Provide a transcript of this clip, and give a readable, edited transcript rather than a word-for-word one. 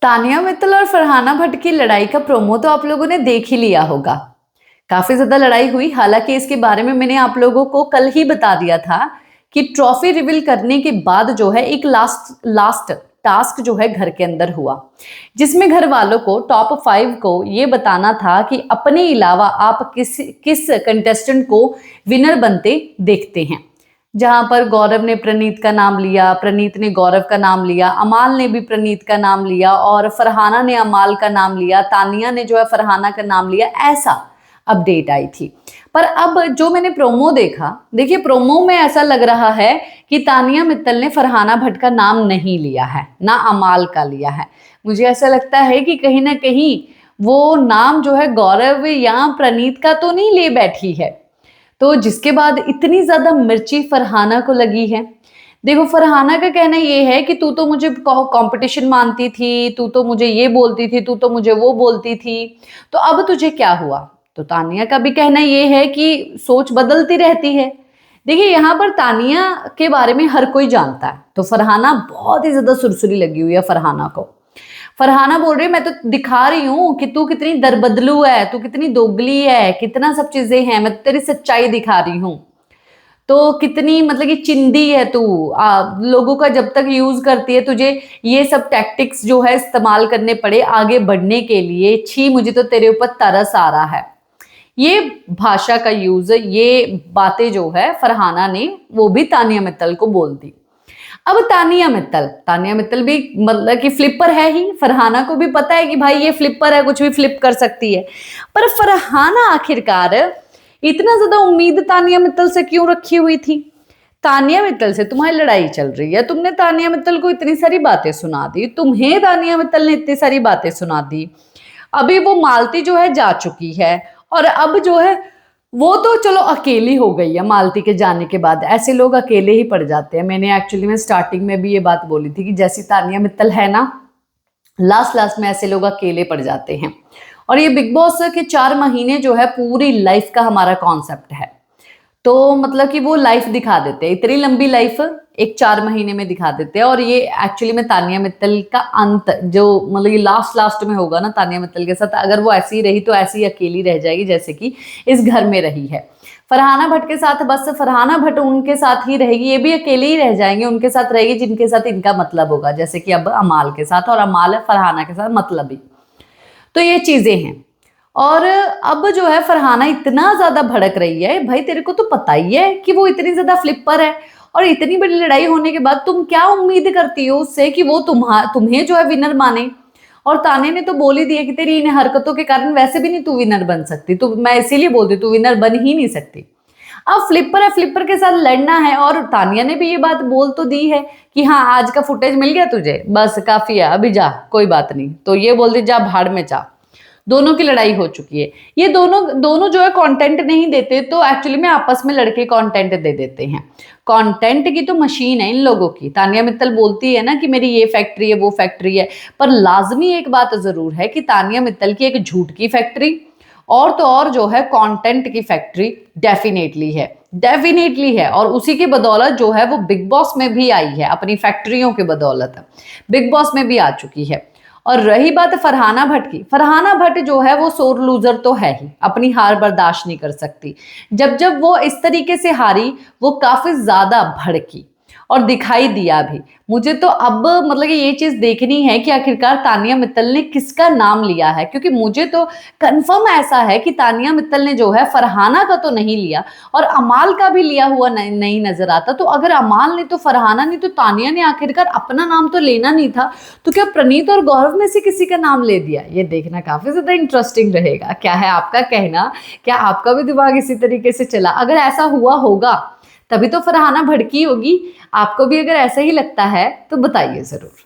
तानिया मित्तल और फरहाना भट्ट की लड़ाई का प्रोमो तो आप लोगों ने देख ही लिया होगा। काफी ज्यादा लड़ाई हुई। हालांकि इसके बारे में मैंने आप लोगों को कल ही बता दिया था कि ट्रॉफी रिवील करने के बाद जो है एक लास्ट लास्ट टास्क जो है घर के अंदर हुआ, जिसमें घर वालों को टॉप 5 को ये बताना था कि अपने अलावा आप किस किस कंटेस्टेंट को विनर बनते देखते हैं। जहां पर गौरव ने प्रणीत का नाम लिया, प्रणीत ने गौरव का नाम लिया, अमाल ने भी प्रणीत का नाम लिया और फरहाना ने अमाल का नाम लिया, तानिया ने जो है फरहाना का नाम लिया। ऐसा अपडेट आई थी। पर अब जो मैंने प्रोमो देखा, देखिए प्रोमो में ऐसा लग रहा है कि तानिया मित्तल ने फरहाना भट्ट का नाम नहीं लिया है, ना अमाल का लिया है। मुझे ऐसा लगता है कि कहीं ना कहीं वो नाम जो है गौरव या प्रणीत का तो नहीं ले बैठी है। तो जिसके बाद इतनी ज्यादा मिर्ची फरहाना को लगी है। देखो फरहाना का कहना ये है कि तू तो मुझे कंपटीशन मानती थी, तू तो मुझे ये बोलती थी, तू तो मुझे वो बोलती थी, तो अब तुझे क्या हुआ। तो तानिया का भी कहना ये है कि सोच बदलती रहती है। देखिए यहाँ पर तानिया के बारे में हर कोई जानता है, तो फरहाना बहुत ही ज्यादा सुरसुरी लगी हुई है फरहाना को। फरहाना बोल रही है मैं तो दिखा रही हूँ कि तू कितनी दरबदलू है, तू कितनी दोगली है, कितना सब चीजें हैं, मैं तो तेरी सच्चाई दिखा रही हूँ। तो कितनी मतलब कि चिंदी है तू, लोगों का जब तक यूज करती है, तुझे ये सब टैक्टिक्स जो है इस्तेमाल करने पड़े आगे बढ़ने के लिए। छी मुझे तो तेरे ऊपर तरस आ रहा है। ये भाषा का यूज, ये बातें जो है फरहाना ने वो भी तानिया मित्तल को बोल दी। अब तानिया मित्तल भी मतलब कि फ्लिपर है ही। फरहाना को भी पता है कि भाई ये फ्लिपर है, कुछ भी फ्लिप कर सकती है। पर फरहाना आखिरकार इतना ज्यादा उम्मीद तानिया मित्तल से क्यों रखी हुई थी। तानिया मित्तल से तुम्हारी लड़ाई चल रही है, तुमने तानिया मित्तल को इतनी सारी बातें सुना दी, तुम्हें तानिया मित्तल ने इतनी सारी बातें सुना दी। अभी वो मालती जो है जा चुकी है और अब जो है वो तो चलो अकेली हो गई है। मालती के जाने के बाद ऐसे लोग अकेले ही पड़ जाते हैं। मैंने एक्चुअली में स्टार्टिंग में भी ये बात बोली थी कि जैसी तानिया मित्तल है ना, लास्ट लास्ट में ऐसे लोग अकेले पड़ जाते हैं। और ये बिग बॉस के 4 महीने जो है पूरी लाइफ का हमारा कॉन्सेप्ट है। तो मतलब कि वो लाइफ दिखा देते हैं, इतनी लंबी लाइफ एक 4 महीने में दिखा देते हैं। और ये एक्चुअली में तानिया मित्तल का अंत जो मतलब ये लास्ट लास्ट में होगा ना तानिया मित्तल के साथ, अगर वो ऐसी ही रही तो ऐसी ही अकेली रह जाएगी जैसे कि इस घर में रही है। फरहाना भट्ट के साथ बस फरहाना भट्ट उनके साथ ही रहेगी, ये भी अकेले ही रह जाएंगे, उनके साथ रहेगी जिनके साथ इनका मतलब होगा, जैसे कि अब अमाल के साथ, और अमाल फरहाना के साथ मतलब ही। तो ये चीजें हैं। और अब जो है फरहाना इतना ज्यादा भड़क रही है, भाई तेरे को तो पता ही है कि वो इतनी ज्यादा फ्लिपर है, और इतनी बड़ी लड़ाई होने के बाद तुम क्या उम्मीद करती हो उससे कि वो तुम्हें जो है विनर माने। और ताने ने तो बोल ही दिया कि तेरी इन हरकतों के कारण वैसे भी नहीं तू विनर बन सकती, तो मैं इसीलिए बोलती तू विनर बन ही नहीं सकती। अब फ्लिपर है, फ्लिपर के साथ लड़ना है। और तानिया ने भी ये बात बोल तो दी है कि हाँ आज का फुटेज मिल गया तुझे, बस काफी है, अभी जा, कोई बात नहीं। तो ये बोल दी जा भाड़ में जा। दोनों की लड़ाई हो चुकी है। ये दोनों दोनों जो है कंटेंट नहीं देते, तो एक्चुअली में आपस में लड़के कंटेंट दे देते हैं। कंटेंट की तो मशीन है इन लोगों की। तानिया मित्तल बोलती है ना कि मेरी ये फैक्ट्री है वो फैक्ट्री है, पर लाजमी एक बात जरूर है कि तानिया मित्तल की एक झूठ की फैक्ट्री और तो और जो है कंटेंट की फैक्ट्री डेफिनेटली है, डेफिनेटली है। और उसी की बदौलत जो है वो बिग बॉस में भी आई है, अपनी फैक्ट्रियों के बदौलत बिग बॉस में भी आ चुकी है। और रही बात फरहाना भट्ट की, फरहाना भट्ट जो है वो सोर लूजर तो है ही, अपनी हार बर्दाश्त नहीं कर सकती। जब जब वो इस तरीके से हारी, वो काफी ज्यादा भड़की और दिखाई दिया भी। मुझे तो अब मतलब कि ये चीज देखनी है कि आखिरकार तानिया मित्तल ने किसका नाम लिया है, क्योंकि मुझे तो कंफर्म ऐसा है कि तानिया मित्तल ने जो है फरहाना का तो नहीं लिया और अमाल का भी लिया हुआ नहीं नजर आता। तो अगर अमाल ने तो फरहाना ने तो तानिया ने आखिरकार अपना नाम तो लेना नहीं था, तो क्या प्रणीत और गौरव में से किसी का नाम ले दिया। ये देखना काफी ज्यादा इंटरेस्टिंग रहेगा। क्या है आपका कहना, क्या आपका भी दिमाग इसी तरीके से चला? अगर ऐसा हुआ होगा तभी तो फरहाना भड़की होगी। आपको भी अगर ऐसा ही लगता है तो बताइए जरूर।